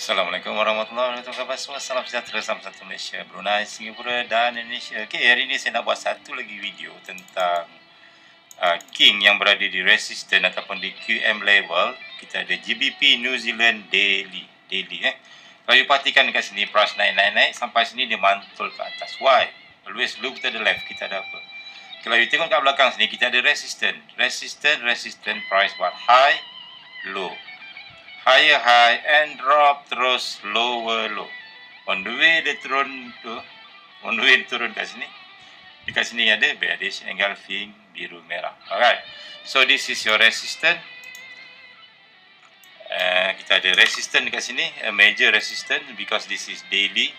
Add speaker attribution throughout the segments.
Speaker 1: Assalamualaikum warahmatullahi wabarakatuh. Salam sejahtera, salam satu Malaysia, Brunei, Singapura dan Indonesia. Okey, hari ini saya nak buat satu lagi video tentang King yang berada di resistant ataupun di QM level. Kita ada GBP New Zealand daily. Kalau you perhatikan dekat sini, price naik sampai sini dia mantul ke atas. Why? Always look to the left. Kita ada apa? Kalau you tengok kat belakang sini, kita ada resistant, price buat high, low, higher high and drop terus lower low. On the way dia turun kat sini. Dekat sini ada bearish engulfing biru merah. Alright. So this is your resistance. Kita ada resistance dekat sini, a major resistance because this is daily.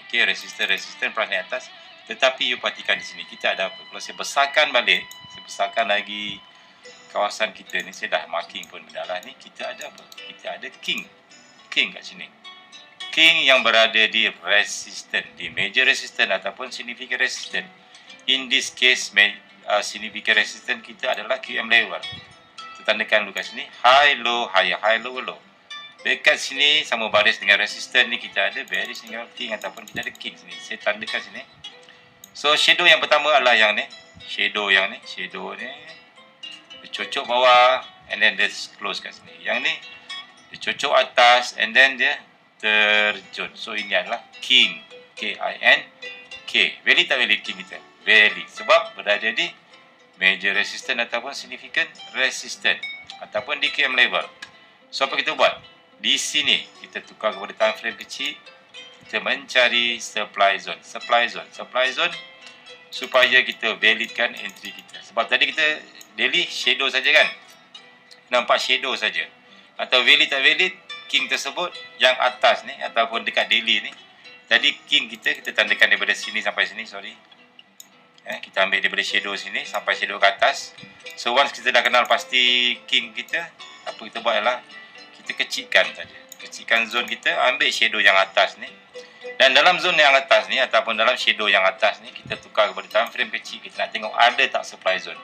Speaker 1: Okay, resistance price naik atas. Tetapi you perhatikan di sini, kita ada apa? Kalau saya besarkan balik, saya besarkan lagi kawasan kita ni, saya dah marking pun benda lah ni. Kita ada apa? Kita ada king kat sini. King yang berada di resistance, di major resistance ataupun significant resistance. In this case, significant resistance kita adalah QM level. Kita tandakan dulu kat sini, high low, higher high, lower low. Dekat sini sama baris dengan resistance ni, kita ada bearish dengan king ataupun kita ada king sini. Saya tandakan sini. So shadow yang pertama adalah yang ni. Shadow ni dia cocok bawah and then dia close kat sini. Yang ni dia cocok atas and then dia terjun. So ini adalah king, K-I-N K. Valid tak valid king kita? Valid, sebab berada di major resistance ataupun significant resistance ataupun di QM level. So apa kita buat? Di sini kita tukar kepada time frame kecil. Kita mencari supply zone supaya kita validkan entry kita. Sebab tadi kita daily shadow saja kan, nampak shadow saja. Atau valid tak valid king tersebut yang atas ni ataupun dekat daily ni. Jadi king kita tandakan daripada sini sampai sini, kita ambil daripada shadow sini sampai shadow ke atas. So once kita dah kenal pasti king kita, apa kita buat ialah kita kecilkan saja. Kecilkan zone kita, ambil shadow yang atas ni. Dan dalam zone yang atas ni ataupun dalam shadow yang atas ni, kita tukar kepada time frame kecil. Kita nak tengok ada tak supply zone.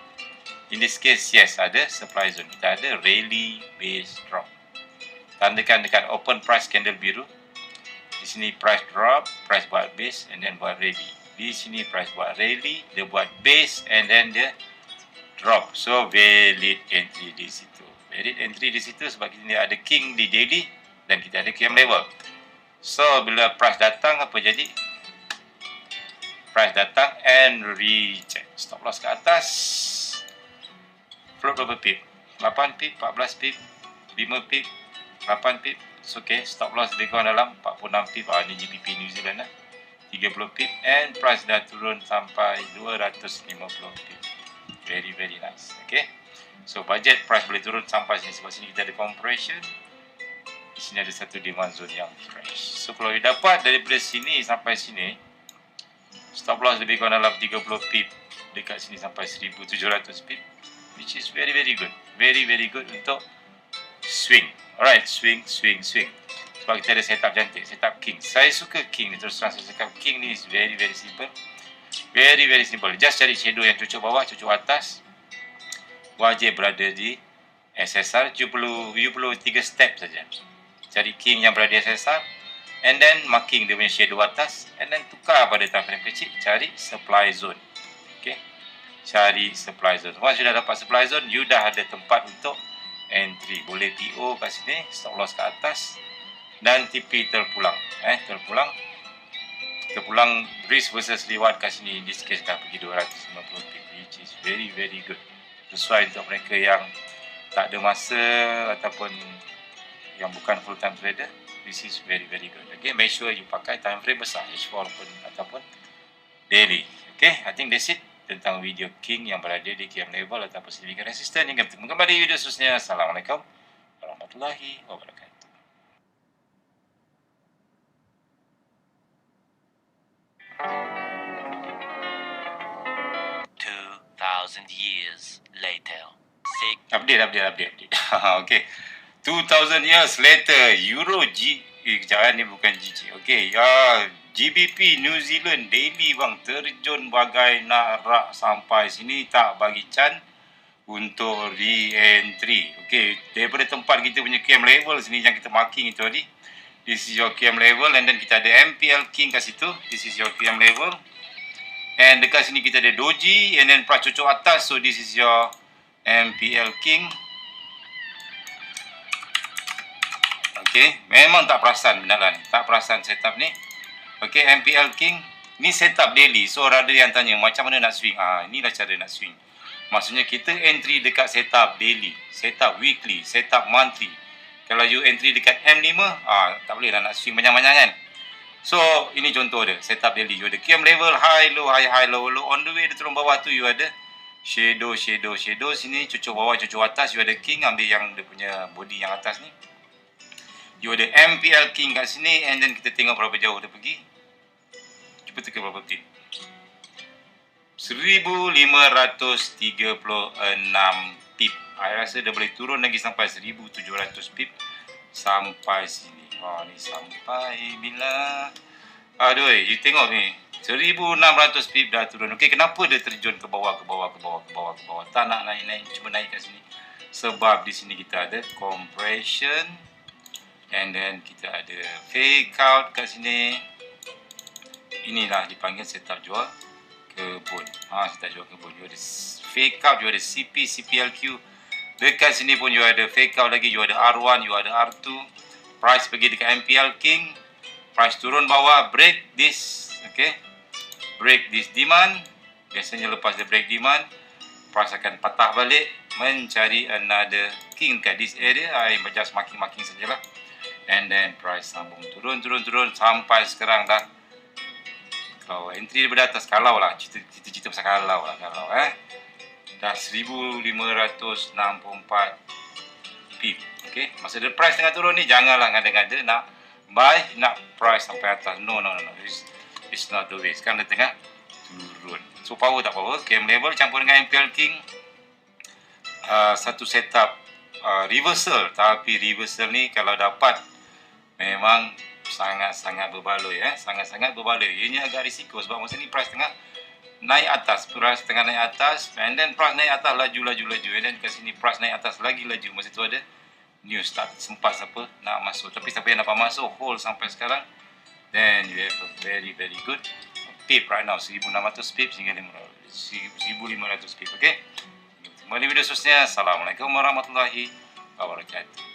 Speaker 1: In this case, yes, ada supply zone. Kita ada rally base drop. Tandakan dekat open price candle biru. Di sini price drop, price buat base and then buat rally. Di sini price buat rally, dia buat base and then dia drop. So valid entry di situ. Valid entry di situ sebab kita ada king di daily dan kita ada QM level. So bila price datang, apa jadi? Price datang and reject. Stop loss ke atas. Float berapa pip? 8 pip, 14 pip, 5 pip, 8 pip. It's okay. Stop loss lebih kurang dalam 46 pip. Ini GBP New Zealand 30 pip and price dah turun sampai 250 pip. Very nice. Okay. So budget price boleh turun sampai sini sebab sini kita ada compression. Di sini ada satu demand zone yang fresh. So kalau you dapat daripada sini sampai sini, stop loss lebih kurang dalam 30 pip, dekat sini sampai 1700 pip, which is very good. Very good untuk swing. Alright, swing. Sebab kita ada setup cantik, setup king. Saya suka king ni, terus terang saya cakap king ni is very simple. Very simple. Just cari shadow yang cocok bawah, cocok atas. Wajib berada di SSR. You perlu 3 step saja. Cari king yang berada di SSR and then marking dia punya shadow atas and then tukar pada time frame kecil, cari supply zone. Okay, cari supply zone. Once you dah dapat supply zone, you dah ada tempat untuk entry. Boleh PO kat sini, stop loss ke atas dan TP terpulang. Terpulang risk versus reward kat sini. In this case dah pergi 250 pip, which is very good. Sesuai untuk mereka yang tak ada masa ataupun yang bukan full time trader. This is very good. Okay, make sure you pakai time frame besar, H4 ataupun daily. Okay, I think that's it tentang video king yang berada di QM level ataupun significant resistance. Hingga bertemu kembali video seterusnya. Assalamualaikum warahmatullahi wabarakatuh.
Speaker 2: Years later.
Speaker 1: Update. Okay. 2000 years later, Euro kejap ni bukan GG. Okay, GBP New Zealand daily bang terjun bagai nak rak sampai sini, tak bagi chance untuk re-entry. Okay, daripada tempat kita punya QM level sini yang kita marking itu tadi, This is your QM level, and then kita ada MPL King kat situ. This is your QM level. And dekat sini kita ada Doji, and then price cocok atas. So this is your MPL King. Okay, memang tak perasan benaran. Tak perasan setup ni. Okay, MPL King. Ni setup daily. So ada yang tanya macam mana nak swing. Inilah cara nak swing. Maksudnya kita entry dekat setup daily, setup weekly, setup monthly. Kalau you entry dekat M5, tak boleh lah nak swing banyak-banyak kan. So, ini contoh dia, setup daily. You ada QM level, high, low, high, high, low, low. On the way, dia turun bawah tu, you ada shadow, shadow, shadow. Sini, cucuk bawah, cucuk atas. You ada king, ambil yang dia punya body yang atas ni. You ada MPL king kat sini, and then kita tengok berapa jauh dia pergi. Cuba teka berapa pip. 1536 pip. Saya rasa dia boleh turun lagi sampai 1700 pip sampai sini. Ni sampai bila? Aduh, you tengok ni. 1600 pip dah turun. Okey, kenapa dia terjun ke bawah, ke bawah, ke bawah, ke bawah, ke bawah? Tak nak naik-naik, cuba naik kat sini. Sebab di sini kita ada compression, and then kita ada fake out kat sini. Inilah dipanggil setup jual kebun. Setup jual kebun. You ada fake out, you ada CP, CPLQ. Dekat sini pun you ada fake out lagi, you ada R1, you ada R2. Price pergi dekat MPL King. Price turun bawah, break this. Okay. Break this demand. Biasanya lepas dia break demand, price akan patah balik, mencari another king kat this area. Just marking-marking sajalah. And then price sambung turun sampai sekarang dah. Kalau entry daripada atas, kalau lah. Cerita pasal kalau lah. Dah 1564 pip. Okay. Masa the price tengah turun ni, janganlah ngada-ngada nak buy, nak price sampai atas. No. It's not the way. Sekarang dia tengah turun. So power tak power. QM level campur dengan MPL King. Satu setup reversal. Tapi reversal ni kalau dapat, memang sangat-sangat berbaloi. Sangat-sangat berbaloi. Ianya agak risiko sebab masa ni price tengah naik atas. Price tengah naik atas. And then price naik atas laju. And then kat sini price naik atas lagi laju. Masa tu ada news tak sempat siapa nak masuk. Tapi siapa yang dapat masuk, hold sampai sekarang, then you have a very, very good pip right now. 1600 pip hingga 1500 pip. Okay. Kembali video seterusnya. Assalamualaikum warahmatullahi wabarakatuh.